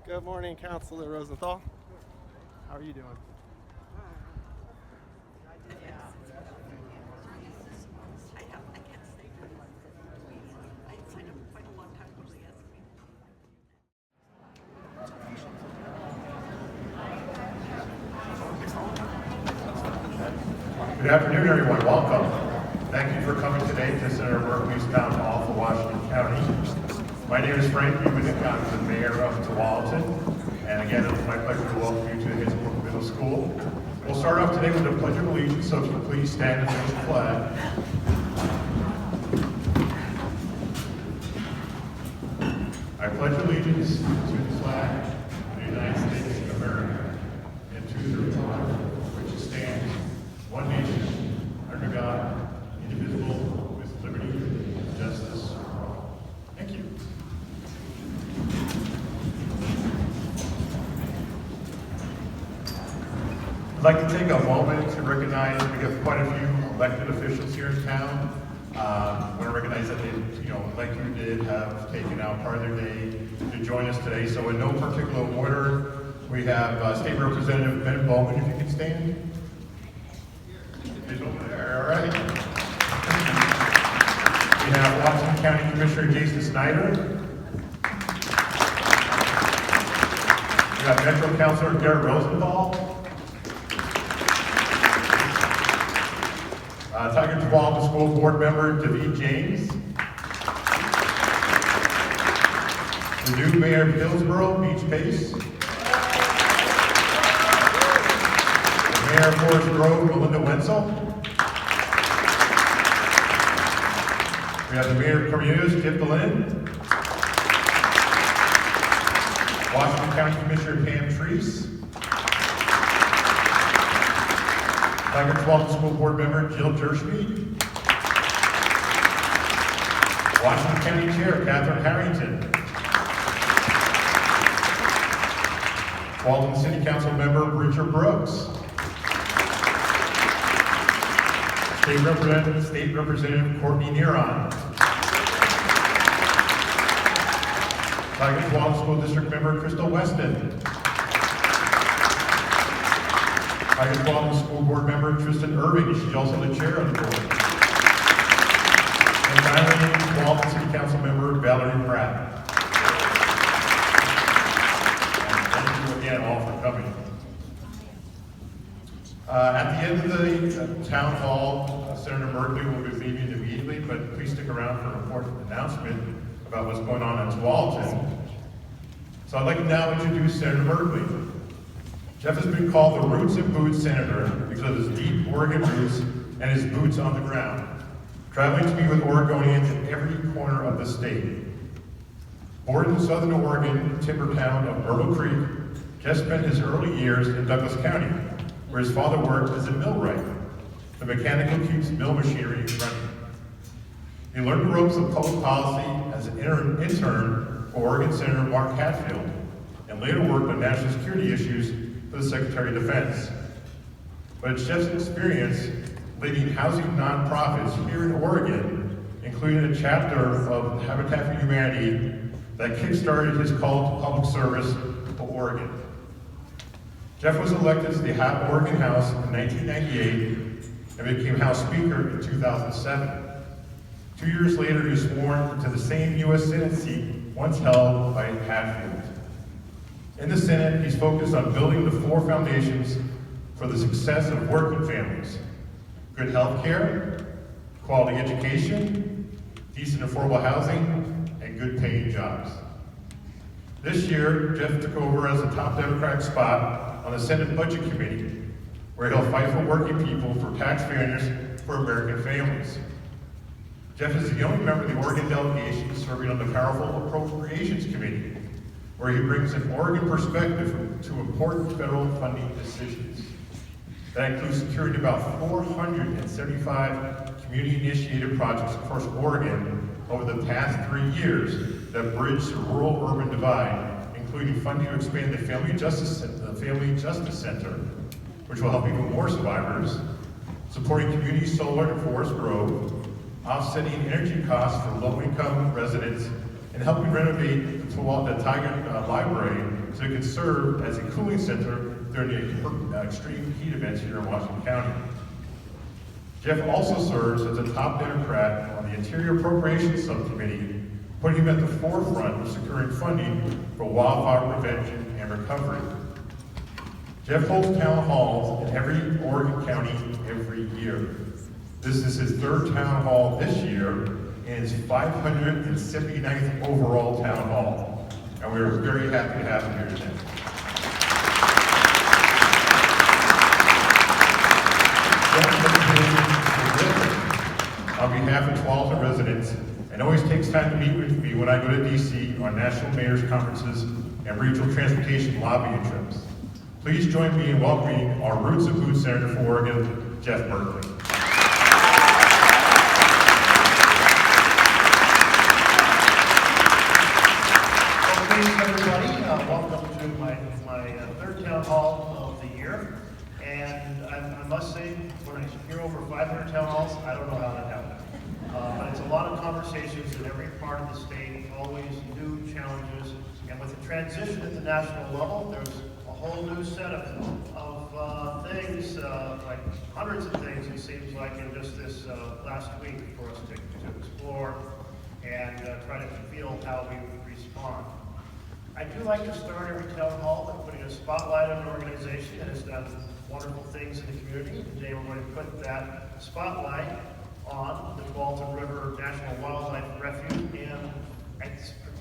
Good morning, Councilor Rosenthal. How are you doing? Good afternoon, everyone. Welcome. Thank you for coming today to Senator Merkley's Town Hall for Washington County. My name is Frank Buchanan. I'm the mayor of Tualatin. And again, it's my pleasure to welcome you to Hazelbrook Middle School. We'll start off today with the Pledge of Allegiance, so if you please stand and face the flag. I pledge allegiance to the flag of the United States of America and to the republic which stands one nation, under God, indivisible, with liberty and justice for all. Thank you. I'd like to take a moment to recognize we have quite a few elected officials here in town. I want to recognize that they, like you did, have taken out part of their day to join us today. So in no particular order, we have State Representative Ben Bowman, if you can stand. He's over there, all right. We have Washington County Commissioner Jason Snyder. We have Metro Councilor Garrett Rosenthal. Tiger Tualatin School Board Member David James. The new Mayor of Hillsborough, Beach Pace. The Mayor of Forest Grove, Melinda Wenzel. We have the Mayor of Cornelius, Jeff Lynn. Washington County Commissioner Pam Treese. Tiger Tualatin School Board Member Jill Jershby. Washington County Chair Catherine Harrington. Tualatin City Council Member Richard Brooks. State Representative Courtney Neron. Tiger Tualatin School District Member Crystal Weston. Tiger Tualatin School Board Member Tristan Irving. She's also the chair of the board. And finally, Tualatin City Council Member Valerie Pratt. And thank you again all for coming. At the end of the town hall, Senator Merkley will be leaving immediately, but please stick around for an important announcement about what's going on in Tualatin. So I'd like to now introduce Senator Merkley. Jeff has been called the Roots and Boots Senator because of his deep Oregon roots and his boots on the ground, traveling to meet with Oregonians in every corner of the state. Born in southern Oregon, timber town of Myrtle Creek, Jeff spent his early years in Douglas County, where his father worked as a millwright, the mechanic who keeps mill machinery running. He learned the ropes of public policy as an intern for Oregon Senator Mark Hatfield, and later worked on national security issues for the Secretary of Defense. But it's Jeff's experience leading housing nonprofits here in Oregon, including a chapter of Habitat for Humanity that kickstarted his call to public service for Oregon. Jeff was elected to the Oregon House in 1998 and became House Speaker in 2007. 2 years later, he was sworn to the same U.S. Senate seat once held by Hatfield. In the Senate, he's focused on building the four foundations for the success of working families: good health care, quality education, decent affordable housing, and good paying jobs. This year, Jeff took over as the top Democratic spot on the Senate Budget Committee, where he'll fight for working people, for tax fairness, for American families. Jeff is the only member of the Oregon delegation serving on the powerful Appropriations Committee, where he brings an Oregon perspective to important federal funding decisions. That includes securing about 475 community-initiated projects across Oregon over the past 3 years that bridge the rural-urban divide, including funding to expand the Family Justice Center, which will help even more survivors, supporting community solar in Forest Grove, offsetting energy costs for low-income residents, and helping renovate the Tiger Library so it can serve as a cooling center during the extreme heat events here in Washington County. Jeff also serves as a top Democrat on the Interior Appropriations Subcommittee, putting him at the forefront of securing funding for wildfire prevention and recovery. Jeff holds town halls in every Oregon county every year. This is his third town hall this year and his 579th overall town hall. And we are very happy to have him here today. On behalf of Tualatin residents, and always takes time to meet with me when I go to DC on national mayors conferences and regional transportation lobbying trips. Please join me in welcoming our Roots and Boots Senator for Oregon, Jeff Merkley. Well, greetings, everybody. Welcome to my third town hall of the year. And I must say, when I hear over 500 town halls, I don't know how that happened. But it's a lot of conversations in every part of the state, always new challenges. And with the transition at the national level, there's a whole new set of things, like hundreds of things, it seems like, in just this last week for us to explore and try to feel how we respond. I do like to start every town hall by putting a spotlight on an organization that has done wonderful things in the community. Today we're going to put that spotlight on the Tualatin River National Wildlife Refuge and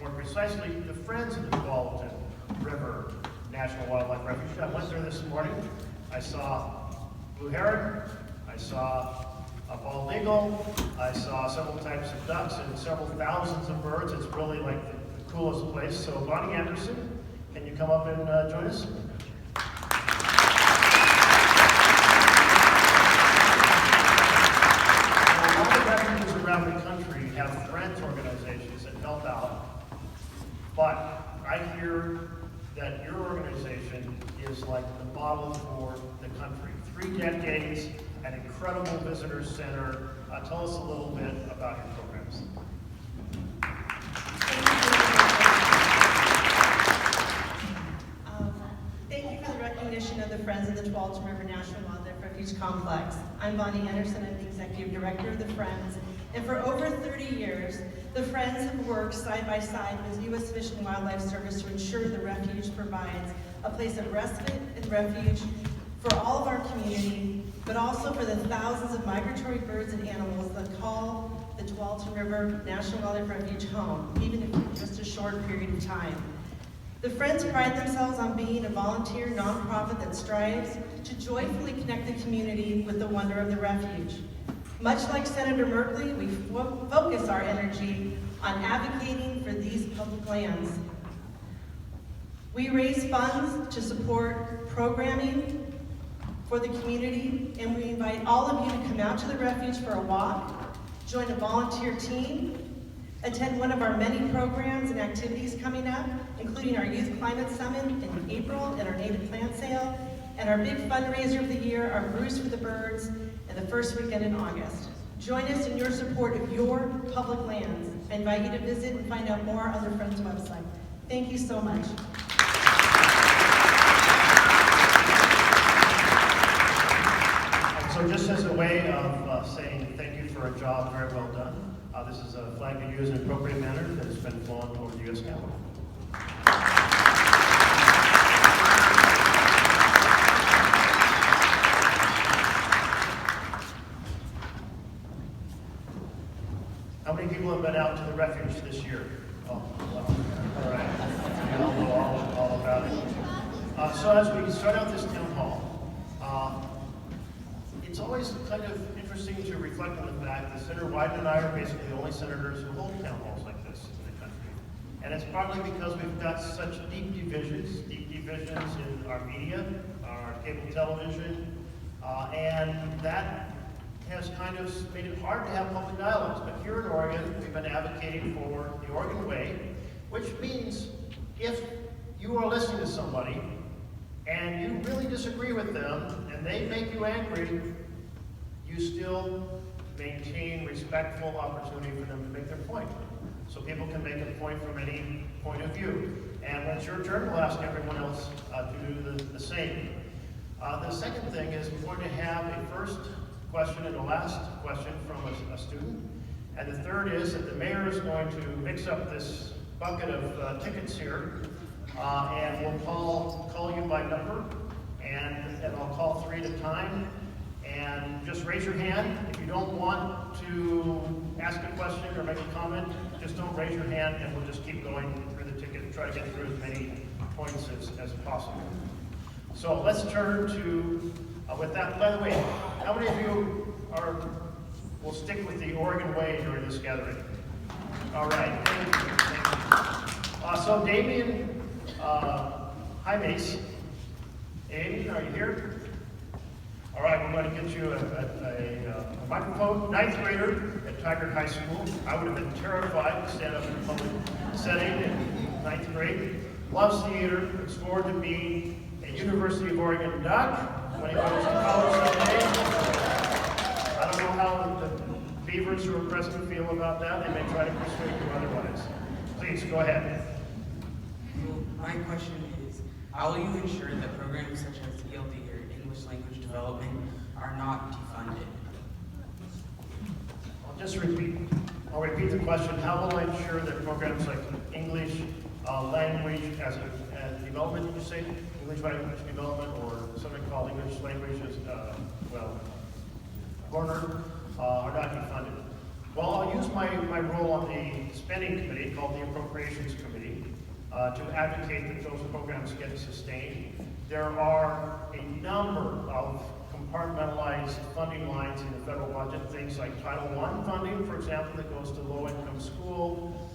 more precisely the Friends of the Tualatin River National Wildlife Refuge. I went there this morning. I saw blue heron, I saw a bald eagle, I saw several types of ducks and several thousands of birds. It's really like the coolest place. So Bonnie Anderson, can you come up and join us? Around the country have friends organizations that help out, but I hear that your organization is like the model for the country. 3 decades, an incredible visitor center. Tell us a little bit about your programs. Thank you for the recognition of the Friends of the Tualatin River National Wildlife Refuge Complex. I'm Bonnie Anderson, I'm the Executive Director of the Friends, and for over 30 years, the Friends have worked side by side with U.S. Fish and Wildlife Service to ensure the refuge provides a place of respite and refuge for all of our community, but also for the thousands of migratory birds and animals that call the Tualatin River National Wildlife Refuge home, even if for just a short period of time. The Friends pride themselves on being a volunteer nonprofit that strives to joyfully connect the community with the wonder of the refuge. Much like Senator Merkley, we focus our energy on advocating for these public lands. We raise funds to support programming for the community, and we invite all of you to come out to the refuge for a walk, join a volunteer team, attend one of our many programs and activities coming up, including our Youth Climate Summit in April and our Native Plant Sale, and our big fundraiser of the year, our Brews for the Birds, and the first weekend in August. Join us in your support of your public lands. I invite you to visit and find out more on the Friends website. Thank you so much. So just as a way of saying thank you for a job very well done, this is a flag to use in an appropriate manner that has been flown over the U.S. Capitol. How many people have been out to the refuge this year? Oh, well, all right. You know all about it. So as we start out this town hall, it's always kind of interesting to reflect on the fact that Senator Wyden and I are basically the only senators who hold town halls like this in the country. And it's partly because we've got such deep divisions in our media, our cable television, and that has kind of made it hard to have public dialogues. But here in Oregon, we've been advocating for the Oregon way, which means if you are listening to somebody and you really disagree with them and they make you angry, you still maintain respectful opportunity for them to make their point. So people can make a point from any point of view. And when it's your turn, we'll ask everyone else to do the same. The second thing is we're going to have a first question and a last question from a student. And the third is that the mayor is going to mix up this bucket of tickets here, and we'll call you by number, and I'll call 3 at a time. And just raise your hand. If you don't want to ask a question or make a comment, just don't raise your hand, and we'll just keep going through the ticket and try to get through as many points as possible. So let's turn to, with that, by the way, how many of you will stick with the Oregon way during this gathering? All right, thank you. Thank you. So Damien, hi Mace. Amy, are you here? All right, we're going to get you a microphone. 9th grader at Tigard High School. I would have been terrified to stand up in a public setting in 9th grade. Loves theater, looks forward to being a University of Oregon Duck when he goes to college someday. I don't know how the Beavers who are present feel about that. They may try to persuade you otherwise. Please, go ahead. My question is, how will you ensure that programs such as ELD or English language development are not defunded? I'll repeat the question. How will I ensure that programs like English language as development, did you say? English language development, or something called English language as, learner, are not defunded? Well, I'll use my role on the spending committee, called the Appropriations Committee, to advocate that those programs get sustained. There are a number of compartmentalized funding lines in the federal budget, things like Title I funding, for example, that goes to low-income school,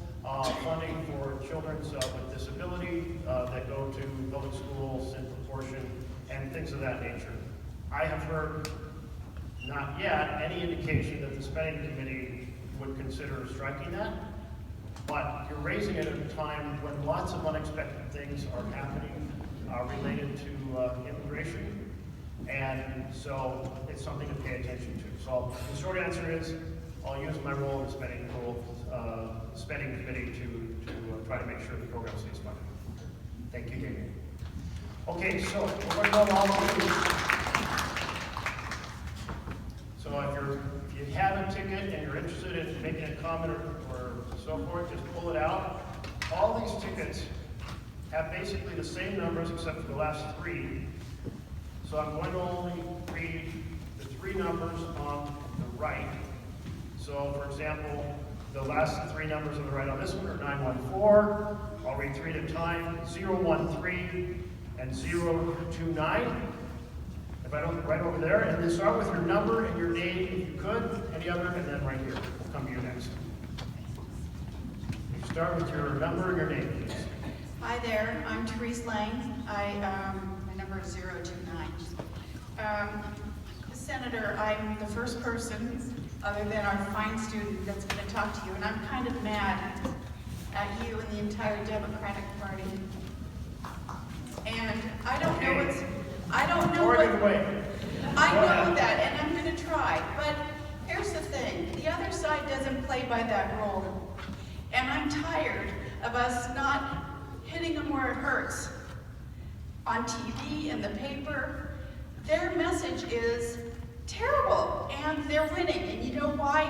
funding for children with disability that go to public schools in proportion, and things of that nature. I have heard, not yet, any indication that the spending committee would consider striking that. But you're raising it at a time when lots of unexpected things are happening related to immigration, and so it's something to pay attention to. So the short answer is, I'll use my role in the spending committee to try to make sure the program stays funded. Thank you, David. Okay, so we're going to go along So if you have a ticket and you're interested in making a comment or so forth, just pull it out. All these tickets have basically the same numbers except for the last 3. So I'm going to only read the 3 numbers on the right. So for example, the last 3 numbers on the right on this one are 914. I'll read 3 at a time. 013 and 029. If I don't, right over there, and then start with your number and your name if you could, any other, and then right here. We'll come to you next. You start with your number and your name, please. Hi there, I'm Therese Lang. My number is 029. Senator, I'm the first person, other than our fine student, that's going to talk to you, and I'm kind of mad at you and the entire Democratic Party. And I don't know what's... I don't know what... I know that, and I'm going to try. But here's the thing. The other side doesn't play by that rule. And I'm tired of us not hitting them where it hurts. On TV, in the paper, their message is terrible, and they're winning. And you know why?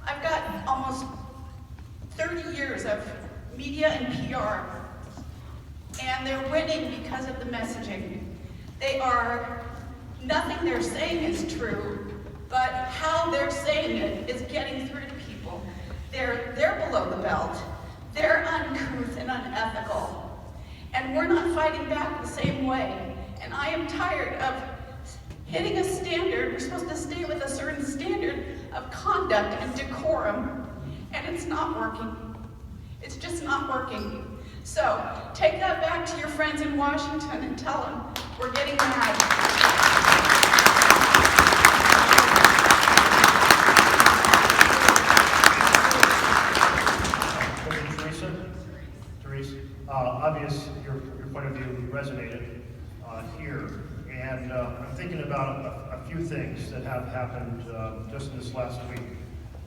I've got almost 30 years of media and PR, and they're winning because of the messaging. Nothing they're saying is true, but how they're saying it is getting through to people. They're below the belt. They're uncouth and unethical. And we're not fighting back the same way. And I am tired of hitting a standard. We're supposed to stay with a certain standard of conduct and decorum, and it's not working. It's just not working. So take that back to your friends in Washington and tell them we're getting mad. Therese, obvious your point of view resonated here, and I'm thinking about a few things that have happened just this last week.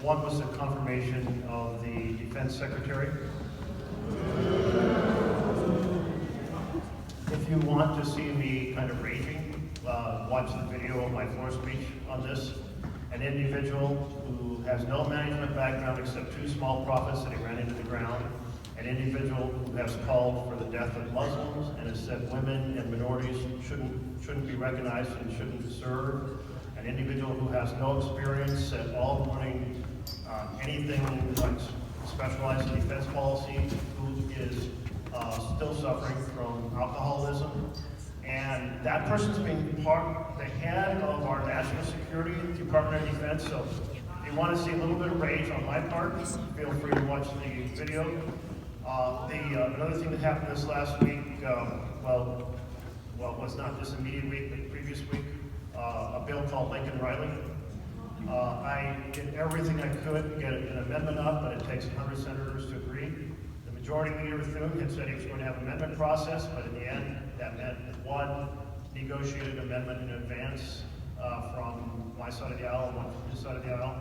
One was the confirmation of the Defense Secretary. If you want to see me kind of raging, watch the video of my floor speech on this. An individual who has no management background except 2 small profits that he ran into the ground. An individual who has called for the death of Muslims and has said women and minorities shouldn't be recognized and shouldn't serve. An individual who has no experience at all running anything like specialized defense policy, who is still suffering from alcoholism. And that person's being the head of our national security, Department of Defense. So if you want to see a little bit of rage on my part, feel free to watch the video. Another thing that happened this last week, well, it was not this immediate week, but previous week, a bill called Lincoln Riley. I did everything I could to get an amendment up, but it takes 100 senators to agree. The majority leader, Thune, had said he was going to have an amendment process, but in the end, that meant one negotiated amendment in advance from my side of the aisle and one from his side of the aisle.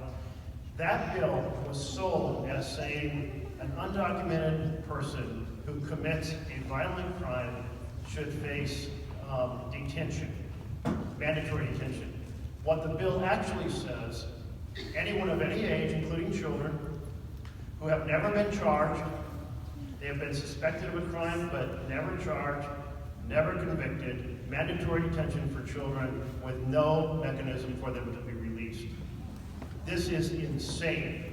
That bill was sold as saying an undocumented person who commits a violent crime should face detention, mandatory detention. What the bill actually says, anyone of any age, including children, who have never been charged, they have been suspected of a crime but never charged, never convicted, mandatory detention for children with no mechanism for them to be released. This is insane.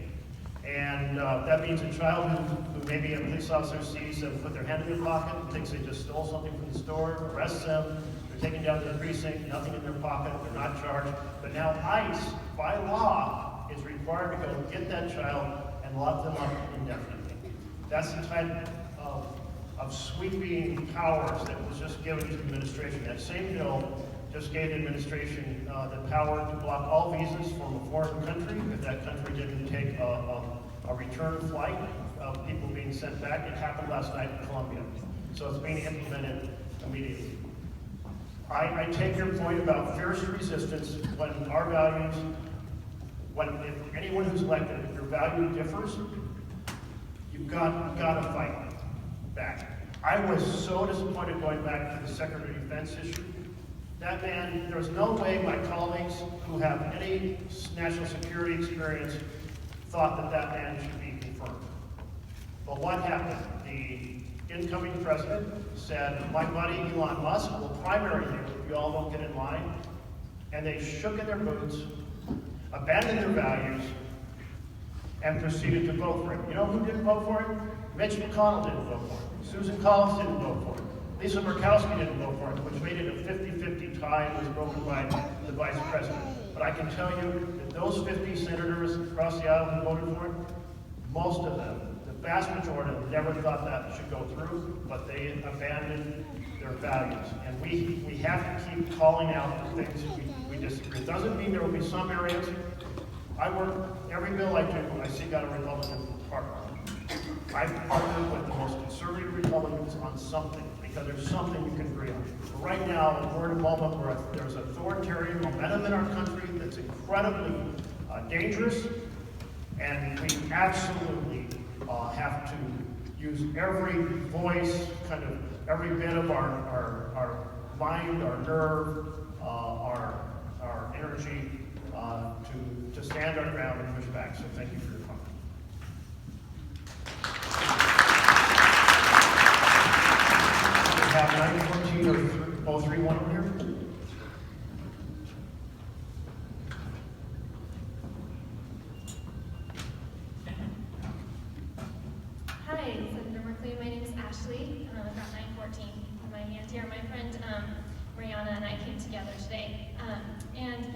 And that means a child who maybe a police officer sees them put their hand in their pocket and thinks they just stole something from the store, arrests them, they're taken down to the precinct, nothing in their pocket, they're not charged. But now ICE, by law, is required to go get that child and lock them up indefinitely. That's the type of sweeping powers that was just given to the administration. That same bill just gave the administration the power to block all visas from a foreign country if that country didn't take a return flight of people being sent back. It happened last night in Colombia. So it's being implemented immediately. I take your point about fierce resistance when our values, if anyone who's elected, if your value differs, you've got to fight back. I was so disappointed going back to the Secretary of Defense issue. That man, there's no way my colleagues who have any national security experience thought that that man should be confirmed. But what happened? The incoming president said, my buddy Elon Musk will primary you if you all don't get in line. And they shook in their boots, abandoned their values, and proceeded to vote for him. You know who didn't vote for him? Mitch McConnell didn't vote for him. Susan Collins didn't vote for him. Lisa Murkowski didn't vote for him, which made it a 50-50 tie and was broken by the vice president. But I can tell you that those 50 senators across the aisle who voted for him, most of them, the vast majority of them, never thought that should go through, but they abandoned their values. And we have to keep calling out the things we disagree. It doesn't mean there will be some areas. I work, every bill I do, I seek out a Republican partner. I've partnered with the most conservative Republicans on something, because there's something you can agree on. But right now, we're in a moment where there's authoritarian momentum in our country that's incredibly dangerous, and we absolutely have to use every voice, kind of every bit of our mind, our nerve, our energy to stand our ground and push back. So thank you for your comment. We have 914 or 031 over here. Hi, Senator Merkley. My name is Ashley. I've got 914 in my hand here. My friend Mariana and I came together today. And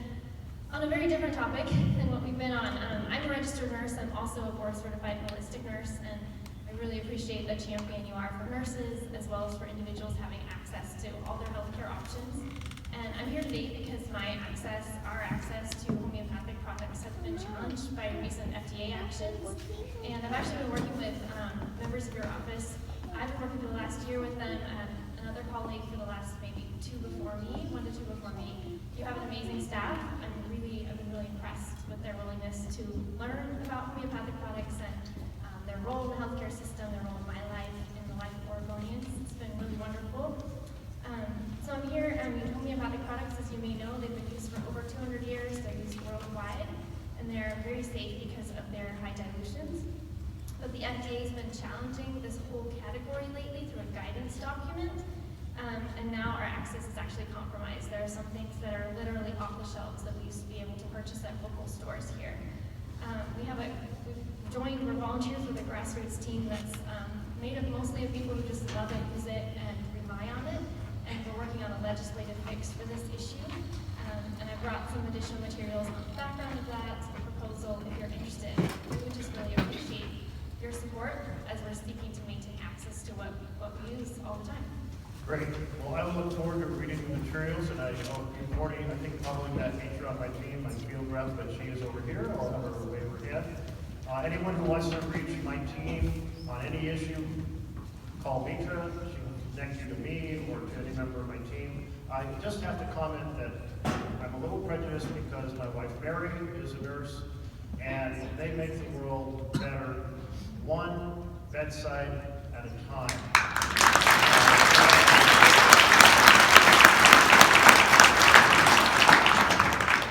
on a very different topic than what we've been on. I'm a registered nurse. I'm also a board-certified holistic nurse, and I really appreciate the champion you are for nurses as well as for individuals having access to all their healthcare options. And I'm here today because our access to homeopathic products has been challenged by recent FDA actions. And I've actually been working with members of your office. I've been working for the last year with them, and another colleague for the last maybe 1 to 2 before me. You have an amazing staff. I've been really impressed with their willingness to learn about homeopathic products and their role in the healthcare system, their role in my life, in the life of Oregonians. It's been really wonderful. 200 years. They're used worldwide, and they're very safe because of their high dilutions. But the FDA has been challenging this whole category lately through a guidance document, and now our access is actually compromised. There are some things that are literally off the shelves that we used to be able to purchase at local stores here. We're volunteers with a grassroots team that's made up mostly of people who just love it, use it, and rely on it. And we're working on a legislative fix for this issue. And I brought some additional materials on the background of that, the proposal, if you're interested. We would just really appreciate your support as we're seeking to maintain access to what we use all the time. Great. Well, I look forward to reading the materials, and I think probably met Mitra on my team, my field rep, but she is over here. I'll have her wave her hand. Anyone who wants to reach my team on any issue, call Mitra. She can connect you to me or to any member of my team. I just have to comment that I'm a little prejudiced because my wife Mary is a nurse, and they make the world better one bedside at a time.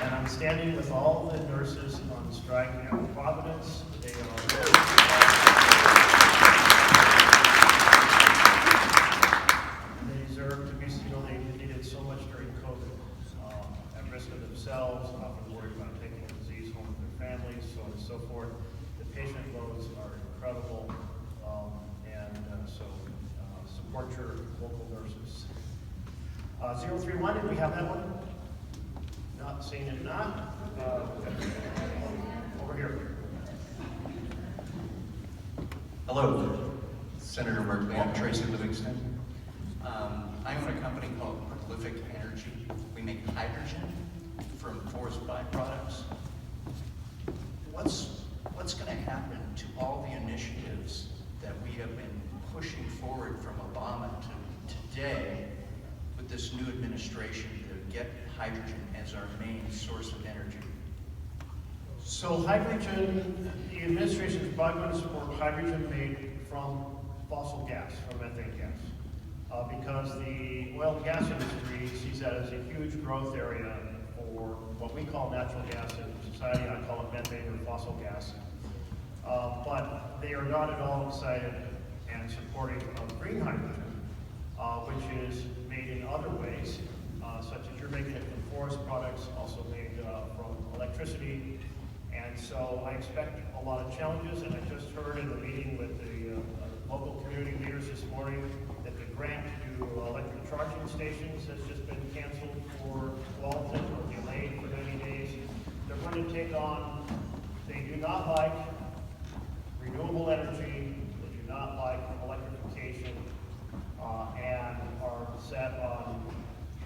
And I'm standing with all the nurses on strike at Providence. They deserve to be, they needed so much during COVID, at risk of themselves, often worried about taking the disease home to their families, so on and so forth. The patient loads are incredible, so support your local nurses. 031, did we have that one? Not seeing it, not. Over here. Hello, Senator Merkley. I'm Tracy Livingston. I own a company called Prolific Energy. We make hydrogen from forest byproducts. What's going to happen to all the initiatives that we have been pushing forward from Obama to today with this new administration to get hydrogen as our main source of energy? So hydrogen, the administration is probably going to support hydrogen made from fossil gas, from methane gas. Because the oil and gas industry sees that as a huge growth area for what we call natural gas in society. I call it methane or fossil gas. But they are not at all excited and supporting of green hydrogen, which is made in other ways, such as you're making it from forest products, also made from electricity. And so I expect a lot of challenges, and I just heard in the meeting with the local community leaders this morning that the grant to do electric charging stations has just been canceled for Tualatin or delayed for 90 days. They're going to take on, they do not like renewable energy, they do not like electrification, and are set on,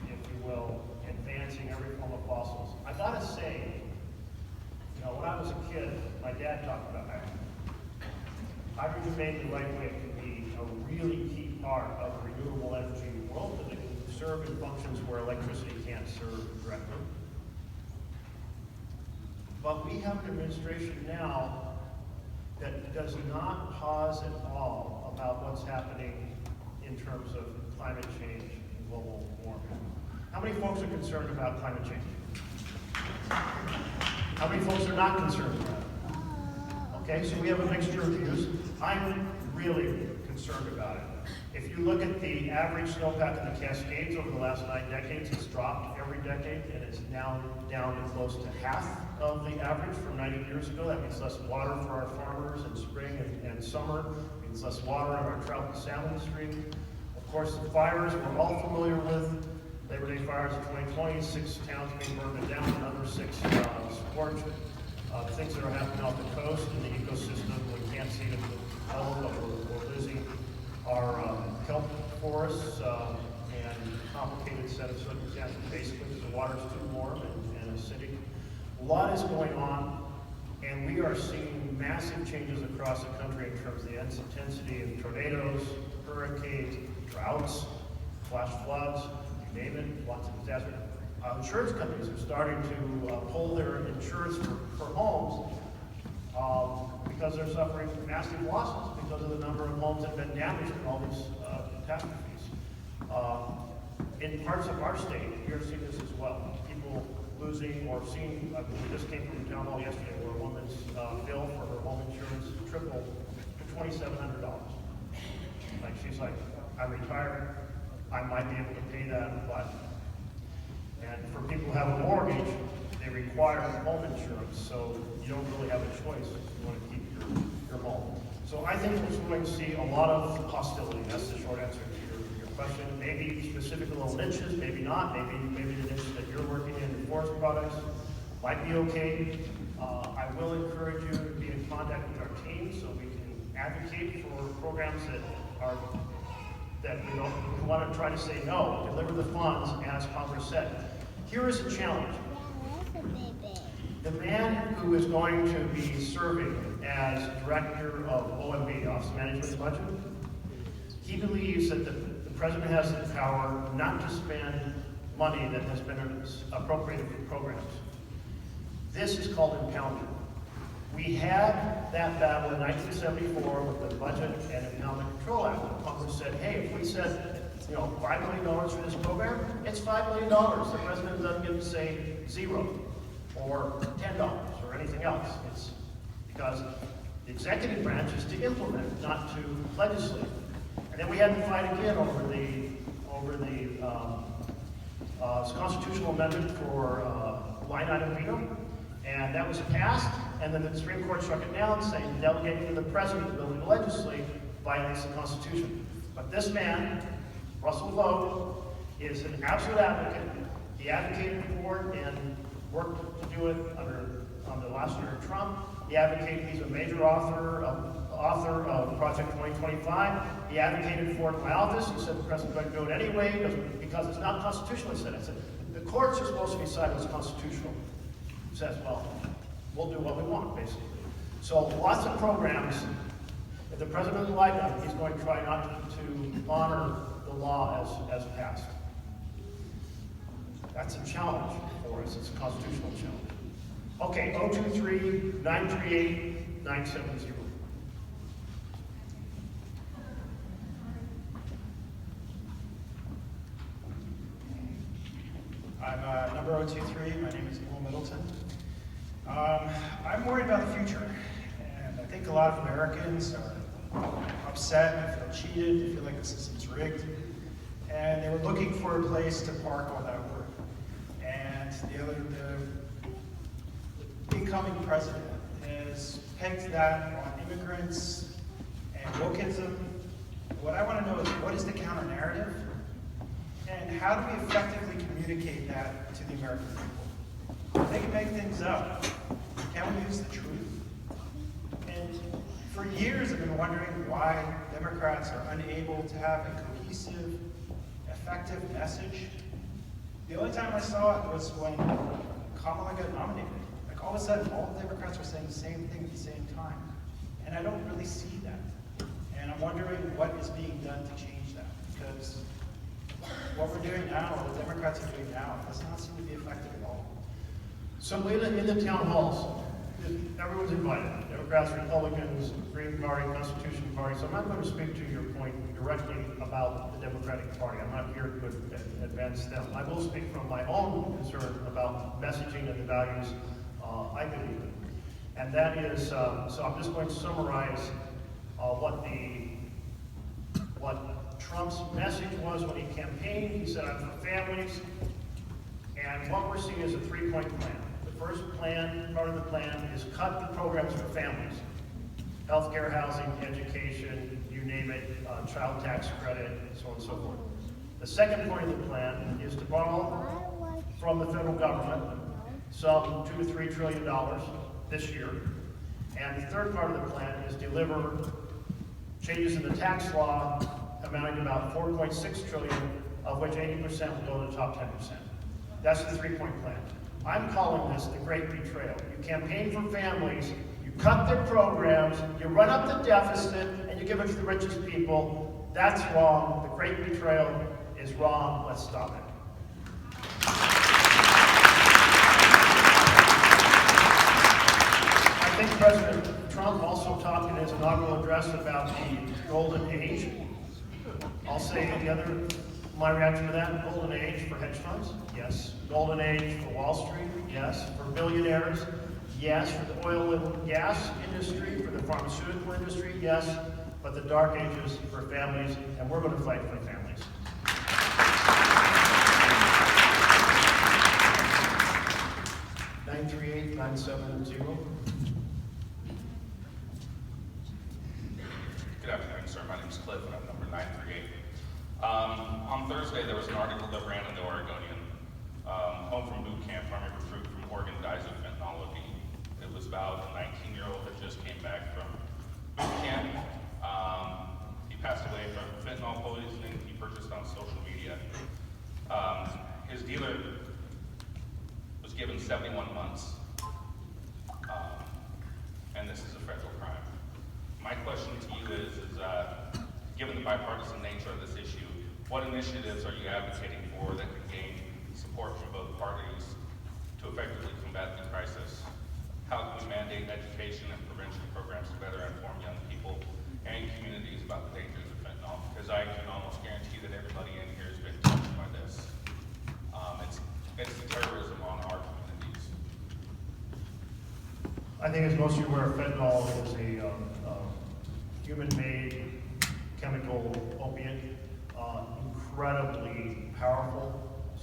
if you will, advancing every form of fossils. I gotta say, when I was a kid, my dad talked about hydrogen. Hydrogen made the right way can be a really key part of the renewable energy world, because it can serve in functions where electricity can't serve directly. But we have an administration now that does not pause at all about what's happening in terms of climate change and global warming. How many folks are concerned about climate change? How many folks are not concerned about it? Okay, so we have a mixture of views. I'm really concerned about it. If you look at the average snowpack in the Cascades over the last 9 decades, it's dropped every decade, and it's now down to close to half of the average from 90 years ago. That means less water for our farmers in spring and summer. It means less water on our trout and salmon stream. Of course, the fires we're all familiar with. Labor Day fires in 2020, 6 towns being burned down, another 6 scorched. The things that are happening off the coast in the ecosystem, we can't see them develop, but we're losing our kelp forests and a complicated set of circumstances, basically because the water's too warm and acidic. A lot is going on, and we are seeing massive changes across the country in terms of the intensity of tornadoes, hurricanes, droughts, flash floods, you name it, lots of disasters. Insurance companies are starting to pull their insurance for homes because they're suffering massive losses because of the number of homes that have been damaged in all these catastrophes. In parts of our state, we are seeing this as well. People losing losing or seeing, we just came from the town hall yesterday where a woman's bill for her home insurance tripled to $2,700. Like, she's like, I'm retired, I might be able to pay that, but, and for people who have a mortgage, they require home insurance, so you don't really have a choice if you want to keep your home. So I think we're going to see a lot of hostility. That's the short answer to your question. Maybe specific little niches, maybe not. Maybe the niche that you're working in forest products might be okay. I will encourage you to be in contact with our team so we can advocate for programs that we want to try to say no, deliver the funds as Congress said. Here is a challenge. The man who is going to be serving as director of OMB, Office of Management and Budget, he believes that the president has the power not to spend money that has been appropriated for programs. This is called impoundment. We had that battle in 1974 with the Budget and Impoundment Control Act. Congress said, hey, if we said, $5 million for this program, it's $5 million. The president doesn't get to say zero or $10 or anything else. It's because the executive branch is to implement, not to legislate. And then we had to fight again over the constitutional amendment for line item veto, and that was passed. And then the Supreme Court struck it down, saying delegating to the president the ability to legislate violates the Constitution. But this man, Russell Vogt, is an absolute advocate. He advocated for it and worked to do it under last year of Trump. He advocated, he's a major author of Project 2025. He advocated for it in my office. He said the president's going to do it anyway because it's not constitutionally set. I said, the courts are supposed to decide what's constitutional. He says, well, we'll do what we want, basically. So lots of programs, if the president doesn't like them, he's going to try not to honor the law as passed. That's a challenge for us. It's a constitutional challenge. Okay, 023-938-970. I'm number 023. My name is Neil Middleton. I'm worried about the future, and I think a lot of Americans are upset, they feel cheated, they feel like the system's rigged, and they were looking for a place to park all that work. And the incoming president has pegged that on immigrants and wokeism. What I want to know is, what is the counter narrative? And how do we effectively communicate that to the American people? They can make things up. Can we use the truth? And for years I've been wondering why Democrats are unable to have a cohesive, effective message. The only time I saw it was when Kamala got nominated. Like, all of a sudden, all the Democrats were saying the same thing at the same time. And I don't really see that. And I'm wondering what is being done to change that. Because what we're doing now, what the Democrats are doing now, does not seem to be effective at all. So in the town halls, everyone's invited. Democrats, Republicans, Green Party, Constitution Party. So I'm not going to speak to your point directly about the Democratic Party. I'm not here to advance them. I will speak from my own concern about messaging and the values I believe in. And that is, so I'm just going to summarize what Trump's message was when he campaigned. He said, I'm for families. And what we're seeing is a three-point plan. The first plan, part of the plan, is cut the programs for families. Healthcare, housing, education, you name it, child tax credit, so on and so forth. The second point of the plan is to borrow from the federal government some $2 to $3 trillion this year. And the third part of the plan is deliver changes in the tax law amounting to about $4.6 trillion, of which 80% will go to the top 10%. That's the three-point plan. I'm calling this the great betrayal. You campaign for families, you cut their programs, you run up the deficit, and you give it to the richest people. That's wrong. The great betrayal is wrong. Let's stop it. I think President Trump also talked in his inaugural address about the golden age. I'll say my reaction to that, golden age for hedge funds, yes. Golden age for Wall Street, Yes. For billionaires? Yes. For the oil and gas industry, for the pharmaceutical industry? Yes. But the dark ages for families, and we're going to fight for families. (938-970). Good afternoon, sir. My name is Cliff, and I'm number 938. On Thursday, there was an article that ran in the Oregonian. Home from boot camp, Army recruit from Oregon dies of fentanyl OD. It was about a 19-year-old that just came back from boot camp. He passed away from fentanyl poisoning he purchased on social media. His dealer was given 71 months, and this is a federal crime. My question to you is given the bipartisan nature of this issue, what initiatives are you advocating for that can gain support from both parties to effectively combat the crisis? How can we mandate education and prevention programs to better inform young people and communities about the dangers of fentanyl? Because I can almost guarantee that everybody in here has been touched by this. It's terrorism on our communities. I think as most of you are aware, fentanyl is a human-made chemical opiate, incredibly powerful.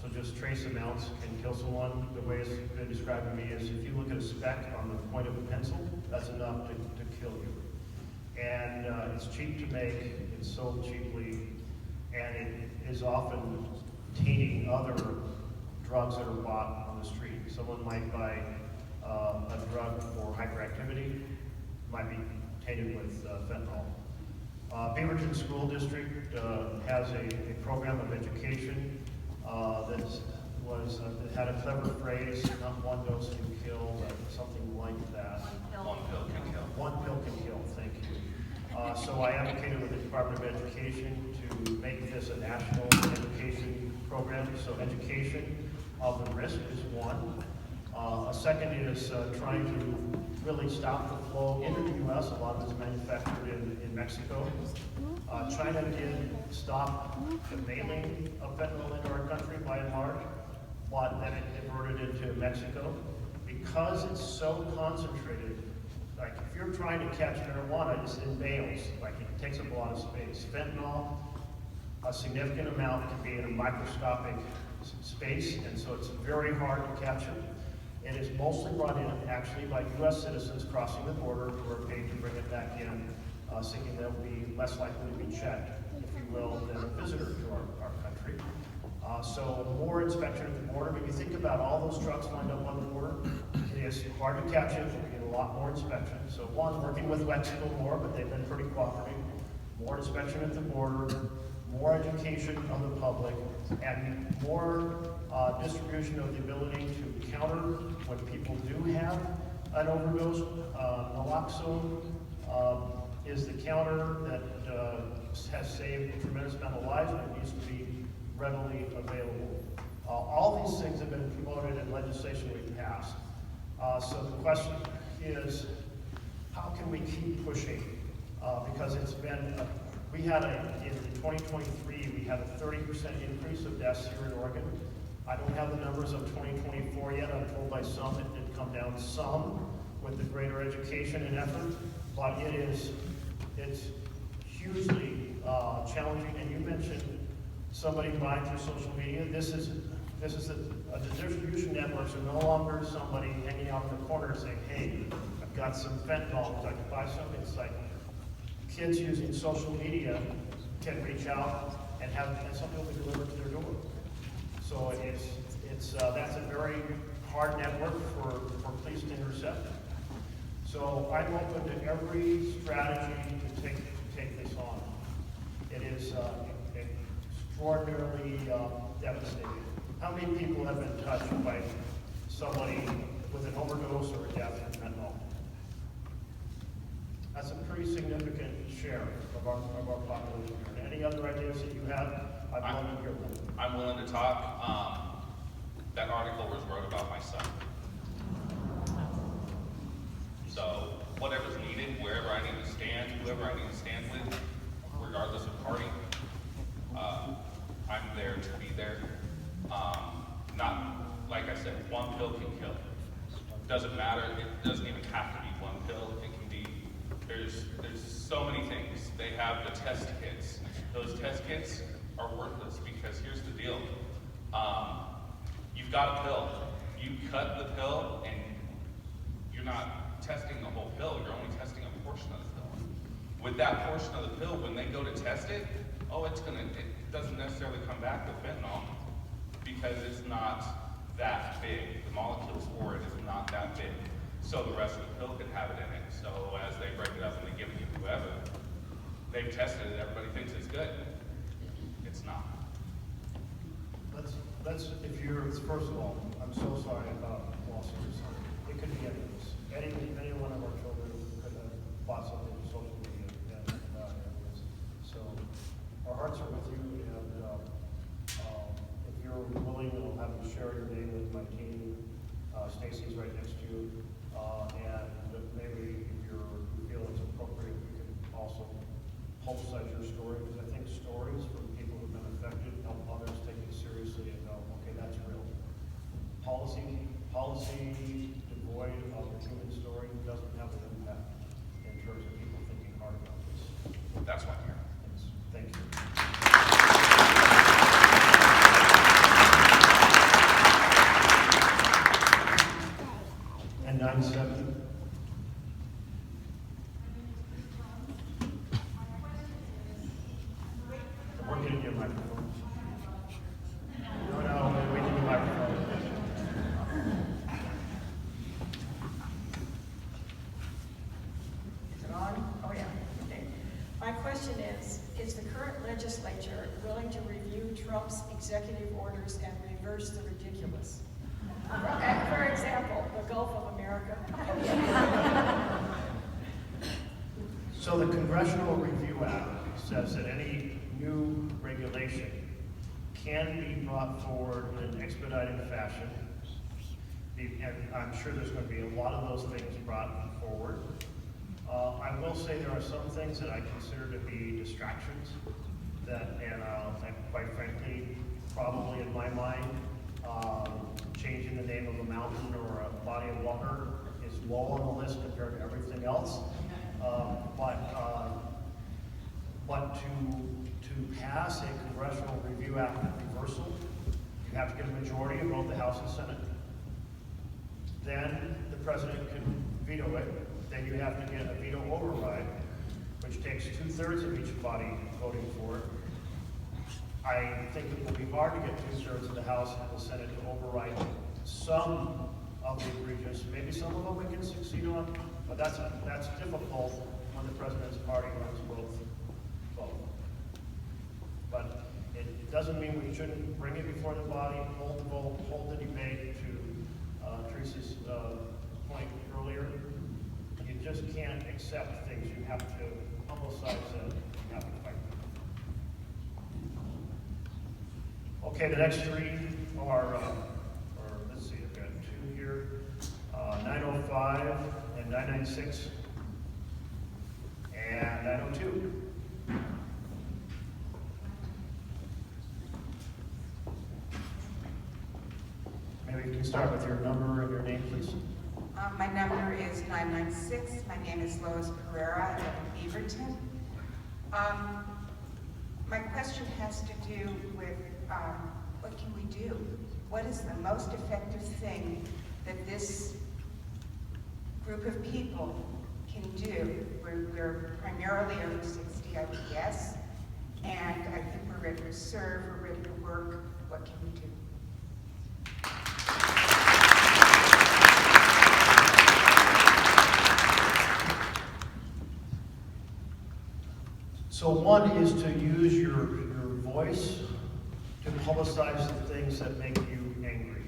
So just trace amounts can kill someone. The way it's been described to me is if you look at a speck on the point of a pencil, that's enough to kill you. And it's cheap to make, it's sold cheaply, and it is often tainting other drugs that are bought on the street. Someone might buy a drug for hyperactivity, might be tainted with fentanyl. Beaverton School District has a program of education that had a clever phrase, not one dose can kill, but something like that. One pill can kill. One pill can kill, thank you. So I advocated with the Department of Education to make this a national education program. So education of the risk is one. A second is trying to really stop the flow into the U.S. A lot of it is manufactured in Mexico. China did stop the mailing of fentanyl into our country by and large, but then it diverted into Mexico. Because it's so concentrated, like if you're trying to catch marijuana, it's in bales, like it takes up a lot of space. Fentanyl, a significant amount can be in a microscopic space, and so it's very hard to catch it. It is mostly brought in actually by U.S. citizens crossing the border who are paid to bring it back in, thinking they'll be less likely to be checked, if you will, than a visitor to our country. So more inspection at the border. But you think about all those trucks lined up on the border, it is hard to catch it, but we get a lot more inspection. So one, working with Mexico more, but they've been pretty cooperative. More inspection at the border, more education of the public, and more distribution of the ability to counter when people do have an overdose. Naloxone is the counter that has saved a tremendous amount of lives, and it needs to be readily available. All these things have been promoted in legislation we've passed. So the question is, how can we keep pushing? Because it's been, in 2023, we had a 30% increase of deaths here in Oregon. I don't have the numbers of 2024 yet. I'm told by some it did come down some with the greater education and effort, but it's hugely challenging. And you mentioned somebody buying through social media. This is the distribution networks are no longer somebody hanging out in the corner saying, hey, I've got some fentanyl, would you like to buy some? It's like kids using social media can reach out and something will be delivered to their door. So that's a very hard network for police to intercept. So I'm open to every strategy to take this on. It is extraordinarily devastating. How many people have been touched by somebody with an overdose or a death from fentanyl? That's a pretty significant share of our population. Any other ideas that you have? I'd love to hear them. I'm willing to talk. That article was wrote about my son. So whatever's needed, wherever I need to stand, whoever I need to stand with, regardless of party, I'm there to be there. Not, like I said, one pill can kill. Doesn't matter, it doesn't even have to be one pill. It can be, there's so many things. They have the test kits. Those test kits are worthless because here's the deal. You've got a pill. You cut the pill and you're not testing the whole pill, you're only testing a portion of the pill. With that portion of the pill, when they go to test it, it doesn't necessarily come back with fentanyl because it's not that big. The molecules for it is not that big. So the rest of the pill can have it in it. So as they break it up and they give it to whoever, they've tested it, everybody thinks it's good. It's not. First of all, I'm so sorry about lawsuits. It could be any one of our children could have bought something on social media and so our hearts are with you, and if you're willing, I'll have you share your name with my team. Stacy's right next to you, and maybe if you feel it's appropriate, we can also publicize your story, because I think stories from people who've been affected help others take it seriously and go, okay, that's real. Policy devoid of the human story doesn't have an impact in terms of people thinking hard about this. That's why I'm here. Thank you. And 9-7. We're getting you a microphone. No, we need a microphone. Is it on? Oh, yeah. Okay. My question is the current legislature willing to review Trump's executive orders and reverse the ridiculous? For example, the Gulf of America. So the Congressional Review Act says that any new regulation can be brought forward in an expedited fashion. And I'm sure there's going to be a lot of those things brought forward. I will say there are some things that I consider to be distractions and quite frankly, probably in my mind, changing the name of a mountain or a body of water is low on the list compared to everything else. But to pass a Congressional Review Act reversal, you have to get a majority of both the House and Senate. Then the president can veto it. Then you have to get a veto override, which takes 2/3 of each body voting for it. I think it will be hard to get 2/3 of the House and the Senate to override some of the egregious. Maybe some of them we can succeed on, but that's difficult when the president's party runs both. But it doesn't mean we shouldn't bring it before the body, hold the vote, hold the debate. To Teresa's point earlier, you just can't accept things. You have to publicize them. You have to fight them. Okay, the next three are, let's see, I've got two here, 905 and 996 and 902. Maybe you can start with your number and your name, please. My number is 996. My name is Lois Pereira. I live in Beaverton. My question has to do with what can we do? What is the most effective thing that this group of people can do? We're primarily over 60, I would guess, and I think we're ready to serve, we're ready to work. What can we do? So one is to use your voice to publicize the things that make you angry.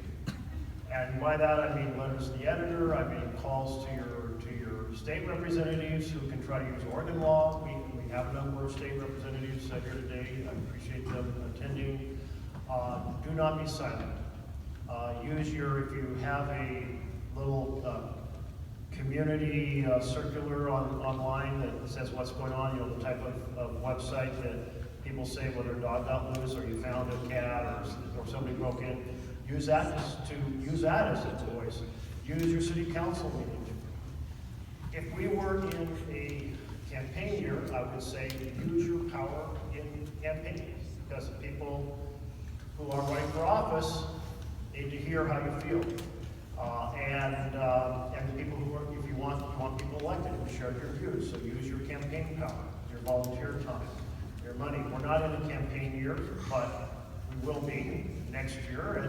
And by that I mean letters to the editor, I mean calls to your state representatives who can try to use Oregon law. We have a number of state representatives here today. I appreciate them attending. Do not be silent. Use if you have a little community circular online that says what's going on, the type of website that people say, well, their dog got loose, or you found a cat, or somebody broke in. Use that as a voice. Use your city council meeting. If we were in a campaign year, I would say use your power in campaigning, because the people who are running for office need to hear how you feel. And the people who are, if you want people elected who share your views, so use your campaign power, your volunteer time, your money. We're not in a campaign year, but we will be next year,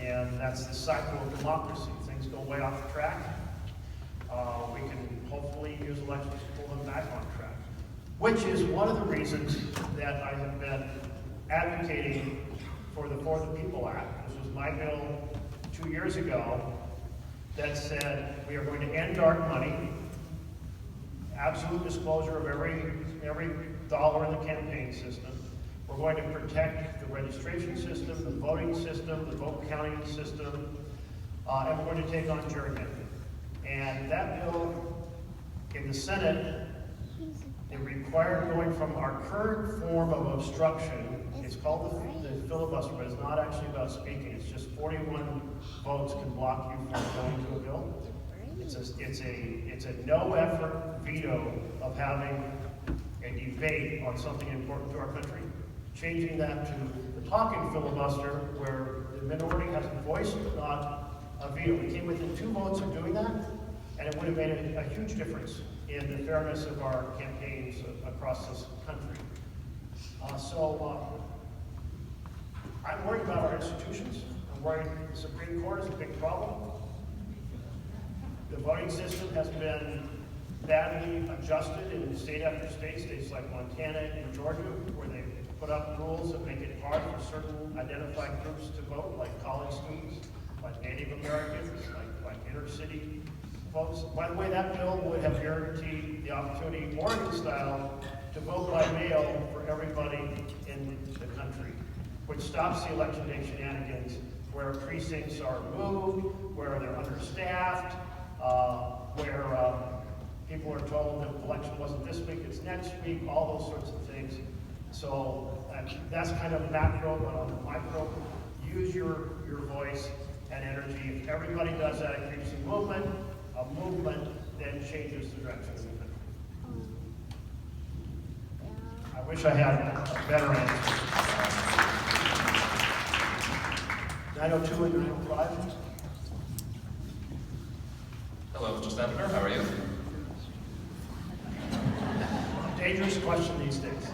and that's the cycle of democracy. Things go way off track. We can hopefully use elections to pull them back on track, which is one of the reasons that I have been advocating for the For the People Act. This was my bill 2 years ago that said we are going to end dark money, absolute disclosure of every dollar in the campaign system. We're going to protect the registration system, the voting system, the vote counting system, and we're going to take on gerrymandering. And that bill in the Senate, it required going from our current form of obstruction. It's called the filibuster, but it's not actually about speaking. It's just 41 votes can block you from going to a bill. It's a no-effort veto of having a debate on something important to our country. Changing that to the talking filibuster, where the minority has a voice but not a veto. We came within 2 votes of doing that, and it would have made a huge difference in the fairness of our campaigns across this country. I'm worried about our institutions. I'm worried the Supreme Court is a big problem. The voting system has been badly adjusted in state after state, states like Montana and Georgia, where they put up rules that make it hard for certain identified groups to vote, like college students, like Native Americans, like inner city folks. By the way, that bill would have guaranteed the opportunity, Oregon style, to vote by mail for everybody in the country, which stops the election day shenanigans where precincts are moved, where they're understaffed, where people are told that the election wasn't this week, it's next week, all those sorts of things. So that's kind of macro, but on the micro, use your voice and energy. If everybody does that, it creates a movement then changes the direction of the country. I wish I had a better answer. 902 and 905. Hello, Mr. Senator, how are you? Dangerous question these days.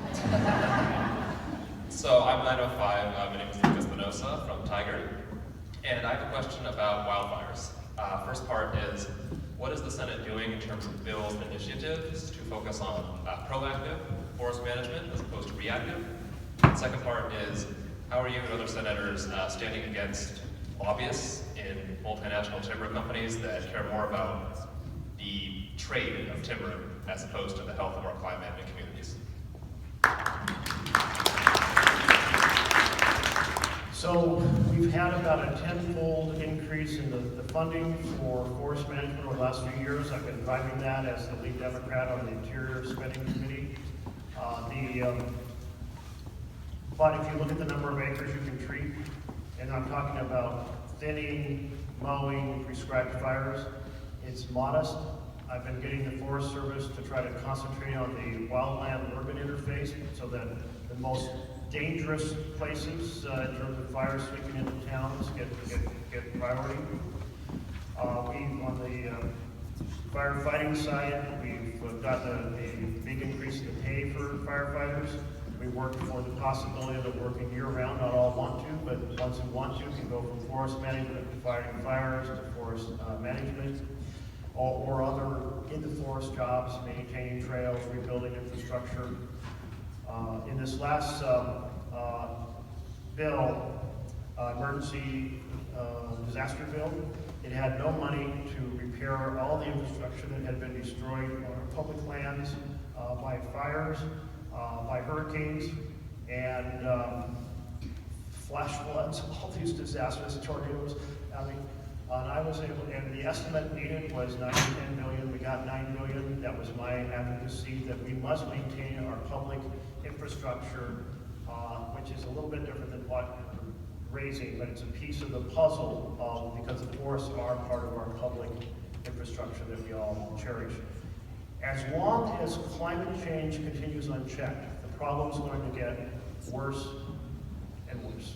So I'm 905, my name is Lucas Espinosa from Tiger, and I have a question about wildfires. First part is, what is the Senate doing in terms of bills and initiatives to focus on proactive forest management as opposed to reactive? The second part is, how are you and other senators standing against lobbyists in multinational timber companies that care more about the trade of timber as opposed to the health of our climate and communities? So we've had about a 10-fold increase in the funding for forest management over the last few years. I've been driving that as the lead Democrat on the Interior Spending Committee. But if you look at the number of acres you can treat, and I'm talking about thinning, mowing, prescribed fires, it's modest. I've been getting the Forest Service to try to concentrate on the wildland-urban interface so that the most dangerous places in terms of fires sweeping into towns get priority. On the firefighting side, we've gotten a big increase in the pay for firefighters. We work for the possibility of them working year-round. Not all want to, but ones who want to can go from forest management to fighting fires to forest management, or other in the forest jobs, maintaining trails, rebuilding infrastructure. In this last bill, emergency disaster bill, it had no money to repair all the infrastructure that had been destroyed on our public lands by fires, by hurricanes, and flash floods, all these disasters, tornadoes. And I was able, and the estimate needed was 9 to 10 million. We got 9 million. That was my advocacy that we must maintain our public infrastructure, which is a little bit different than what grazing, but it's a piece of the puzzle because the forests are part of our public infrastructure that we all cherish. As long as climate change continues unchecked, the problem's going to get worse and worse.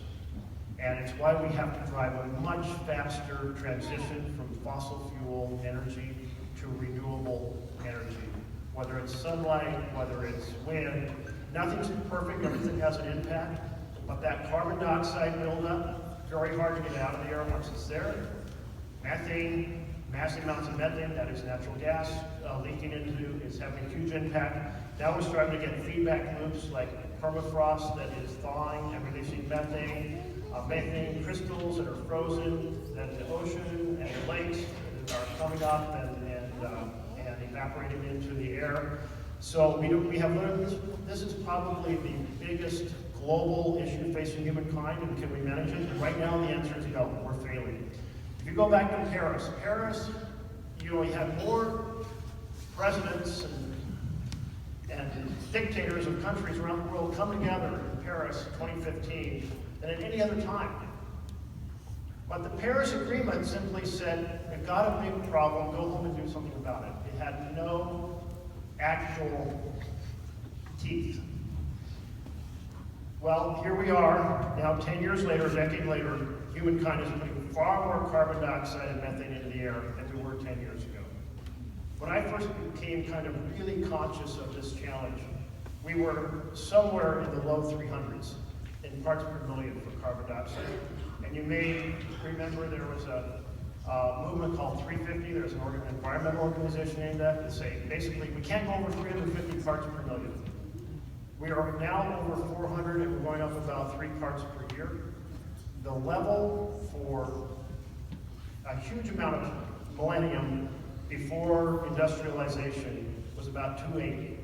And it's why we have to drive a much faster transition from fossil fuel energy to renewable energy. Whether it's sunlight, whether it's wind, nothing's perfect, everything has an impact, but that carbon dioxide buildup, very hard to get out of the air once it's there. Methane, massive amounts of methane, that is natural gas, leaking into is having a huge impact. Now we're starting to get feedback loops like permafrost that is thawing and releasing methane, methane crystals that are frozen, that the ocean and the lakes are coming up and evaporating into the air. So we have learned this is probably the biggest global issue facing humankind, and can we manage it? And right now the answer is no, we're failing. If you go back to Paris, we had more presidents and dictators of countries around the world come together in Paris 2015 than at any other time. But the Paris Agreement simply said, we've got a big problem, go home and do something about it. It had no actual teeth. Well, here we are, now 10 years later, a decade later, humankind is putting far more carbon dioxide and methane into the air than we were 10 years ago. When I first became kind of really conscious of this challenge, we were somewhere in the low 300s in parts per million for carbon dioxide. And you may remember there was a movement called 350. There's an environmental organization named that that say, basically, we can't go over 350 parts per million. We are now over 400, and we're going up about 3 parts per year. The level for a huge amount of millennium before industrialization was about 280.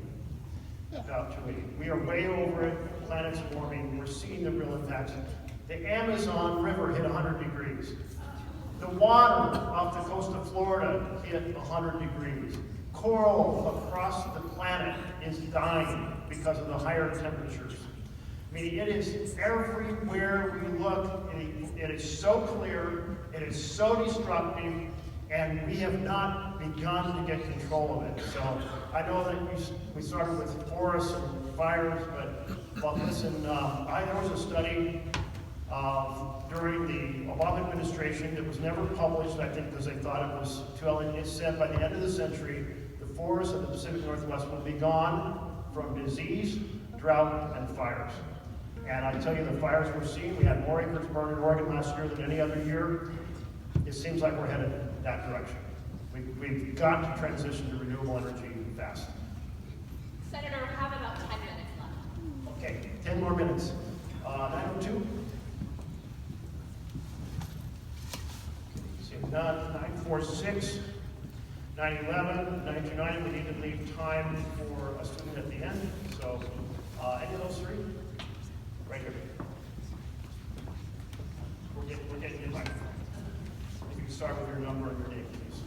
About 280. We are way over it. The planet's warming. We're seeing the real impacts. The Amazon River hit 100 degrees. The water off the coast of Florida hit 100 degrees. Coral across the planet is dying because of the higher temperatures. I mean, it is everywhere we look. It is so clear, it is so destructive, and we have not begun to get control of it. So I know that we started with forests and fires, but listen, there was a study during the Obama administration that was never published, I think, because they thought it was too early. It said by the end of the century, the forests of the Pacific Northwest will be gone from disease, drought, and fires. And I tell you, the fires we're seeing, we had more acres burned in Oregon last year than any other year. It seems like we're headed that direction. We've got to transition to renewable energy fast. Senator, we have about 10 minutes left. Okay, 10 more minutes. 902. Seeing none. 946. 911. 929. We need to leave time for a student at the end. So, any of those three? Right here. We're getting you back. If you can start with your number and your name, please.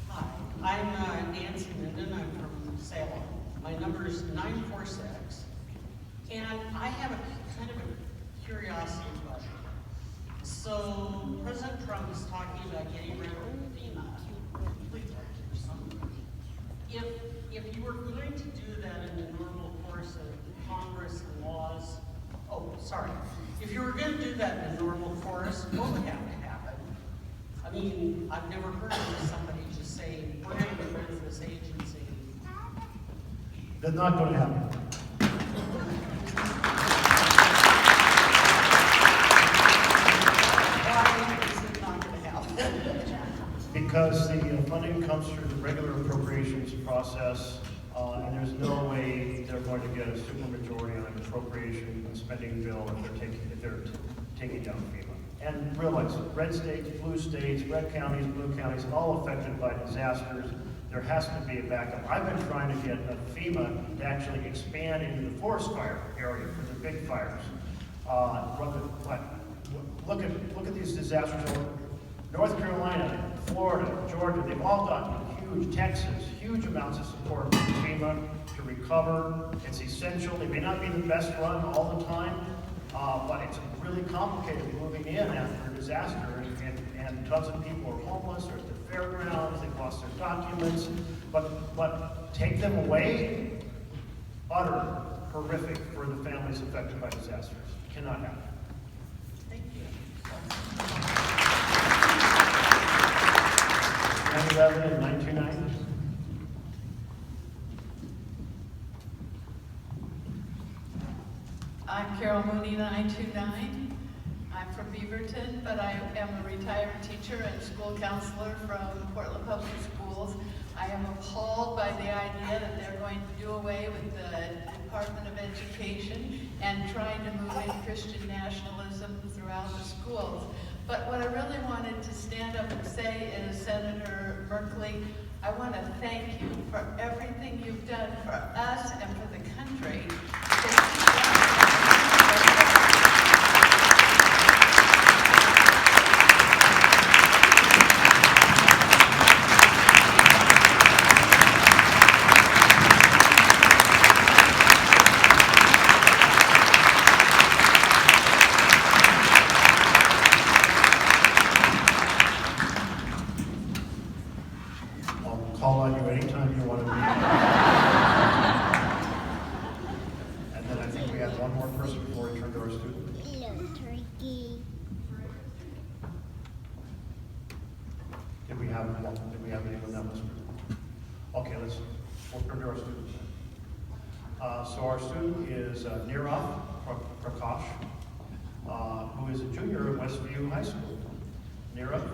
Hi, I'm Nancy Minden. I'm from Salem. My number is 946. And I have a kind of a curiosity question. So President Trump is talking about getting rid of FEMA completely or something. If you were going to do that in the normal course of Congress and laws, if you were going to do that in the normal course, what would have to happen? I mean, I've never heard of somebody just saying, we're going to get rid of this agency. That's not going to happen. Why is it not going to happen? Because the funding comes through the regular appropriations process, and there's no way they're going to get a supermajority on an appropriation and spending bill if they're taking down FEMA. And realize, red states, red counties, blue counties, all affected by disasters. There has to be a backup. I've been trying to get a FEMA to actually expand into the forest fire area for the big fires. Look at these disasters over North Carolina, Florida, Georgia. They've all gotten huge, Texas, huge amounts of support from FEMA to recover. It's essential. They may not be the best run all the time, But it's really complicated moving in after a disaster, and tons of people are homeless, or at the fairgrounds, they've lost their documents. But take them away, utter horrific for the families affected by disasters. Cannot happen. Thank you. 9/11 and 9/29. I'm Carol Mooney, 929. I'm from Beaverton, but I am a retired teacher and school counselor from Portland Public Schools. I am appalled by the idea that they're going to do away with the Department of Education and trying to move in Christian nationalism throughout the schools. But what I really wanted to stand up and say is, Senator Merkley, I want to thank you for everything you've done for us and for the country. Call on you anytime you want to be. And then I think we have one more person before we turn to our student. Hello, turkey. Did we have anyone that was? Okay, we'll turn to our student. So our student is Nirav Prakash, who is a junior at Westview High School. Nirav?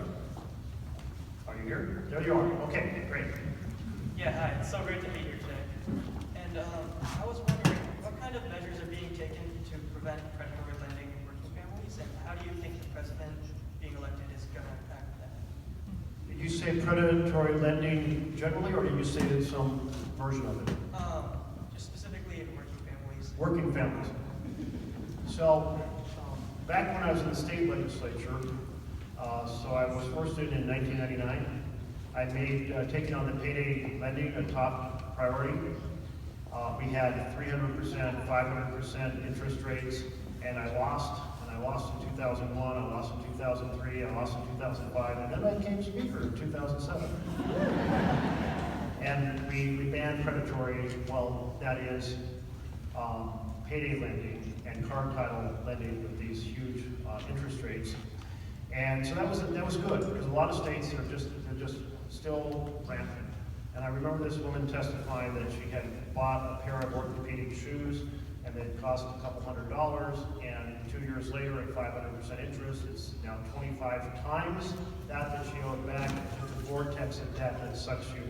Are you here? There you are. Okay, great. Yeah, hi. It's so great to be here today. And I was wondering, what kind of measures are being taken to prevent predatory lending in working families, and how do you think the president being elected is going to impact that? Did you say predatory lending generally, or did you say that some version of it? Just specifically in working families. Working families. So, back when I was in the state legislature, so I was first in 1999. I made taking on the payday lending a top priority. We had 300%, 500% interest rates, and I lost. And I lost in 2001, I lost in 2003, I lost in 2005, and then I became speaker in 2007. And we banned predatory, well, that is payday lending and card title lending with these huge interest rates. And so that was good, because a lot of states are just still rampant. And I remember this woman testifying that she had bought a pair of orthopedic shoes and they cost a couple $100, and 2 years later at 500% interest, it's now 25 times that she owed back. It's the vortex of debt that sucks you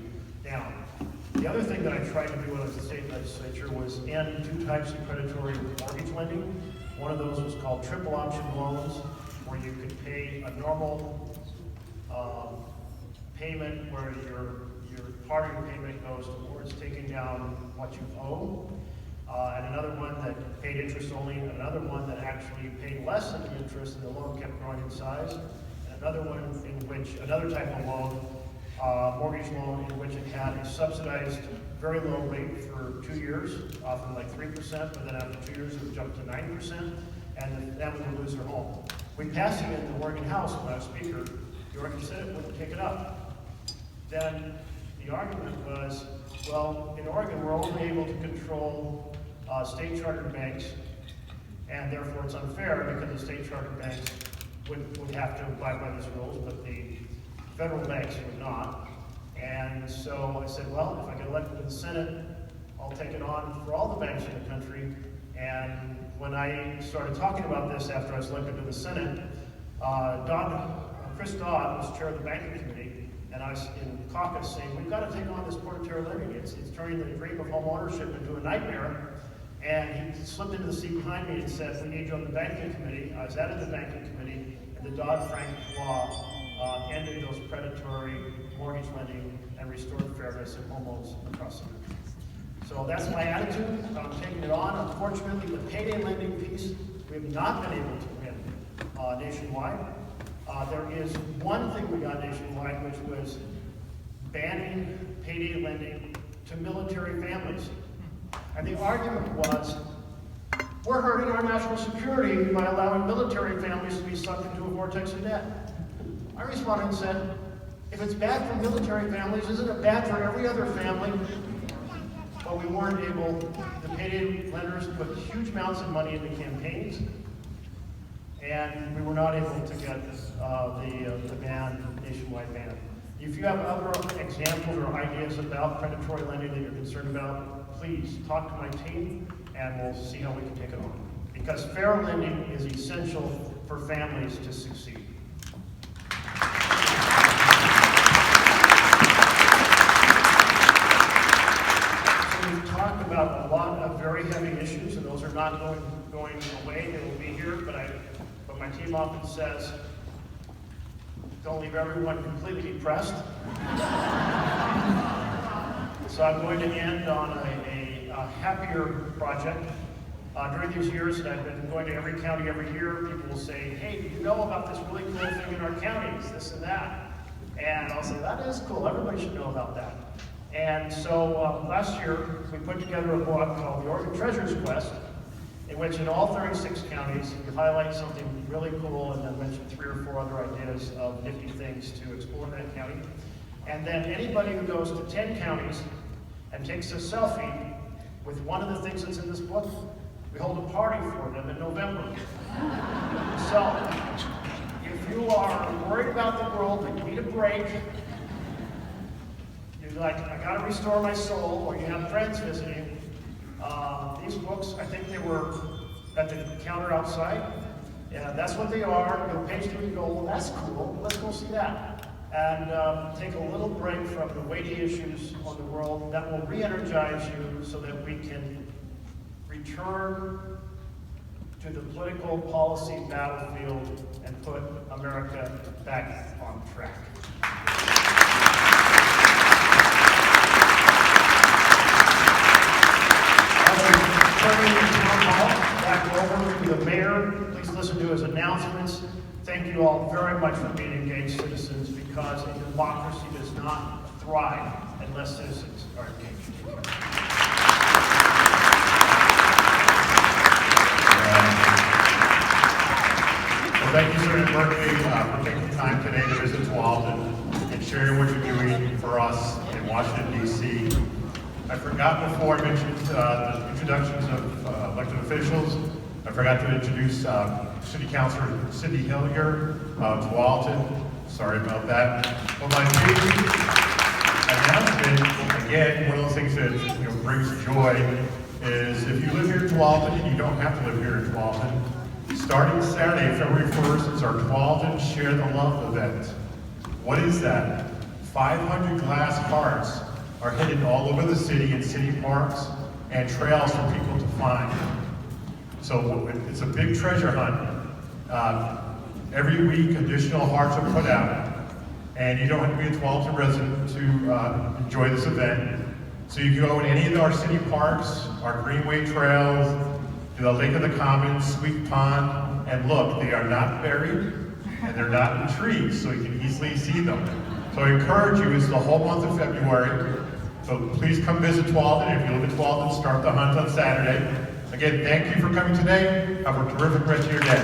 down. The other thing that I tried to do when I was in the state legislature was end 2 types of predatory mortgage lending. One of those was called triple option loans, where you could pay a normal payment where your part of your payment goes towards taking down what you owe, and another one that paid interest only, and another one that actually paid less than the interest and the loan kept growing in size, and another one in which, another type of loan, mortgage loan in which it had a subsidized very low rate for 2 years, often like 3%, but then after 2 years it would jump to 9%, and the family would lose their home. We passed it in the Oregon House when I was speaker. The Oregon Senate wouldn't take it up. Then the argument was, well, in Oregon we're only able to control state chartered banks, and therefore it's unfair because the state chartered banks would have to abide by these rules, but the federal banks would not. And so I said, well, if I get elected to the Senate, I'll take it on for all the banks in the country. And when I started talking about this after I was elected to the Senate, Chris Dodd was chair of the banking committee, and I was in caucus saying, we've got to take on this predatory lending. It's turning the dream of home ownership into a nightmare. And he slipped into the seat behind me and said, we need you on the banking committee. I was added to the banking committee, and the Dodd-Frank law ended those predatory mortgage lending and restored fairness in home loans across the country. So that's my attitude. I'm taking it on. Unfortunately, the payday lending piece, we have not been able to win nationwide. There is one thing we got nationwide, which was banning payday lending to military families. And the argument was, We're hurting our national security by allowing military families to be sucked into a vortex of debt. I responded and said, if it's bad for military families, isn't it bad for every other family? But we weren't able, the payday lenders put huge amounts of money into campaigns, and we were not able to get the ban, nationwide ban. If you have other examples or ideas about predatory lending that you're concerned about, please talk to my team and we'll see how we can take it on. Because fair lending is essential for families to succeed. So we've talked about a lot of very heavy issues, and those are not going away. They will be here, but my team often says, don't leave everyone completely depressed. So I'm going to end on a happier project. During these years that I've been going to every county every year, people will say, hey, do you know about this really cool thing in our counties, this and that? And I'll say, that is cool, everybody should know about that. And so last year, we put together a book called The Oregon Treasurer's Quest, in which in all 36 counties, we highlight something really cool and then mention 3 or 4 other ideas of nifty things to explore in that county. And then anybody who goes to 10 counties and takes a selfie with one of the things that's in this book, we hold a party for them in November. So, if you are worried about the world and you need a break, you're like, I gotta restore my soul, or you have friends visiting, these books, I think they were at the counter outside. Yeah, that's what they are. You'll page through and go, well, that's cool. Let's go see that. And take a little break from the weighty issues on the world that will re-energize you so that we can return to the political policy battlefield and put America back on track. Turning the town hall back over to the mayor, please listen to his announcements. Thank you all very much for being engaged citizens, because a democracy does not thrive unless citizens are engaged. Well, thank you, Senator Merkley, for taking time today to visit Tualatin and sharing what you're doing for us in Washington, D.C. I forgot before I mentioned the introductions of elected officials. I forgot to introduce City Councilor Cindy Hillier of Tualatin. Sorry about that. Well, my big announcement, again, one of those things that brings joy is if you live here in Tualatin, and you don't have to live here in Tualatin, starting Saturday, February 1st, is our Tualatin Share the Love event. What is that? 500 glass hearts are hidden all over the city in city parks and trails for people to find. So it's a big treasure hunt. Every week, additional hearts are put out, and you don't have to be a Tualatin resident to enjoy this event. So you can go in any of our city parks, our greenway trails, to the Lake of the Commons, Sweet Pond, and look, they are not buried, and they're not in trees, so you can easily see them. So I encourage you, it's the whole month of February, so please come visit Tualatin. If you live in Tualatin, start the hunt on Saturday. Again, thank you for coming today. Have a terrific rest of your day.